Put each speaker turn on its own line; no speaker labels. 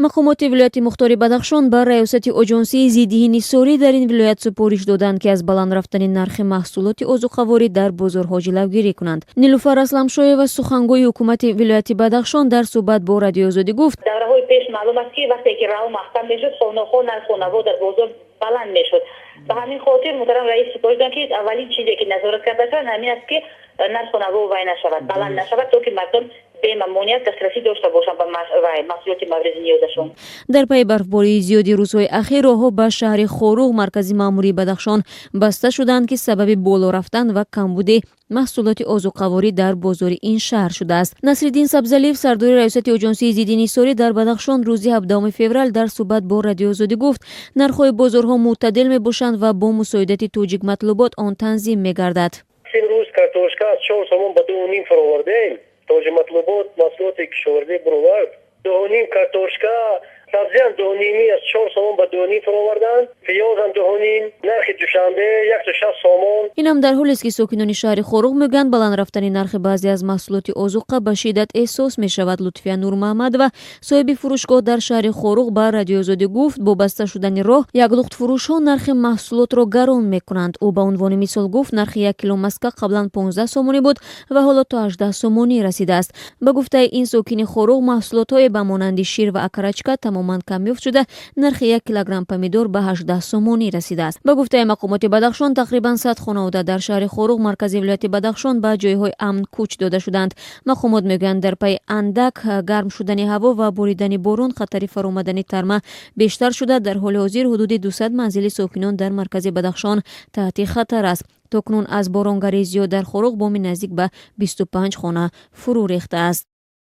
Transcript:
مقامات ولایت مختار بدخشان بر ریاست اجنسی ضدی نثاری در این ولایت سپارش دادند که از بالا رفتن نرخ محصولات عضوخواری در بازارها جلوگیری کنند. نیلوفر اسلمشاه و سخنگوی حکومت ولایت بدخشان در صحبت با رادیو آزادی گفت:
دوره‌های پیش معلوم است که وقتی که راه محکم میشد خونه‌خون نرخ خونه‌ها در بازار بلند میشد. به همین خاطر محترم رئیس سپارش دادند که اولین چیزی که نظارت کرده شود همین است که نرخ خونه‌ها وای نشود، بلند نشود تا که مردم به ممنوعیت دسترسی داشته باشند به محصولات مورد نیازشون.
در پی برفباری زیادی روزهای اخیر راهها به شهر خوروغ مرکزی ماموری بدخشان بسته شدند که سبب بالا رفتن و کمبود محصولات عضوخواری در بازار این شهر شده است. نصرالدین سبزلیف سردار ریاست اجنسی ضدی نثاری در بدخشان روز 17 فوریه در صحبت با رادیو آزادی گفت: نرخ‌های بازارها معتدل میباشند و با مساعدت توجیک مطلوبات آن تنظیم میگردد.
امروز کارتوشکا از 4 سوم به 2.5 فراوردیم. توجیه مطلوبات محصولات کشاورزی برآورد 2.5 کارتوشکا سبزی هم 2.5 از 4 سوم به 2.5 فراوردن. پیاز هم 2.5 نرخ دوشنبه 160 سوم.
این هم در حالی است که ساکنان شهر خوروغ میگن بلند رفتن نرخ بعضی از محصولات عضوقه به شدت احساس می شود. لطفیه نور محمد و صاحب فروشگاه در شهر خوروغ با رادیو آزادی گفت با بسته شدن راه یک لخت فروش ها نرخ محصولات را گران میکنند. او به عنوان مثال گفت نرخ 1 کیلو مسکه قبلا 15 سومانی بود و حالا تا 18 سومانی رسیده است. به گفته این ساکن خوروغ محصولات های به مانند شیر و اکرچکه تماما کمیافت شده، نرخ 1 کیلوگرم پمیدور به 18 سومانی رسیده است. به گفته مقامات بدخشان تقریبا 100 خانواده در شهر خوروغ مرکز ولایت بدخشان به جایهای امن کوچ داده شدند. مقامات میگویند در پی اندک گرم شدن هوا و باریدن باران خطر فرآمدن ترمه بیشتر شده. در حال حاضر حدود 200 منزل ساکنان در مرکز بدخشان تحت خطر است. تاکنون از بارانگری زیاد در خوروغ بام نزدیک به 25 خانه فرو ریخته است.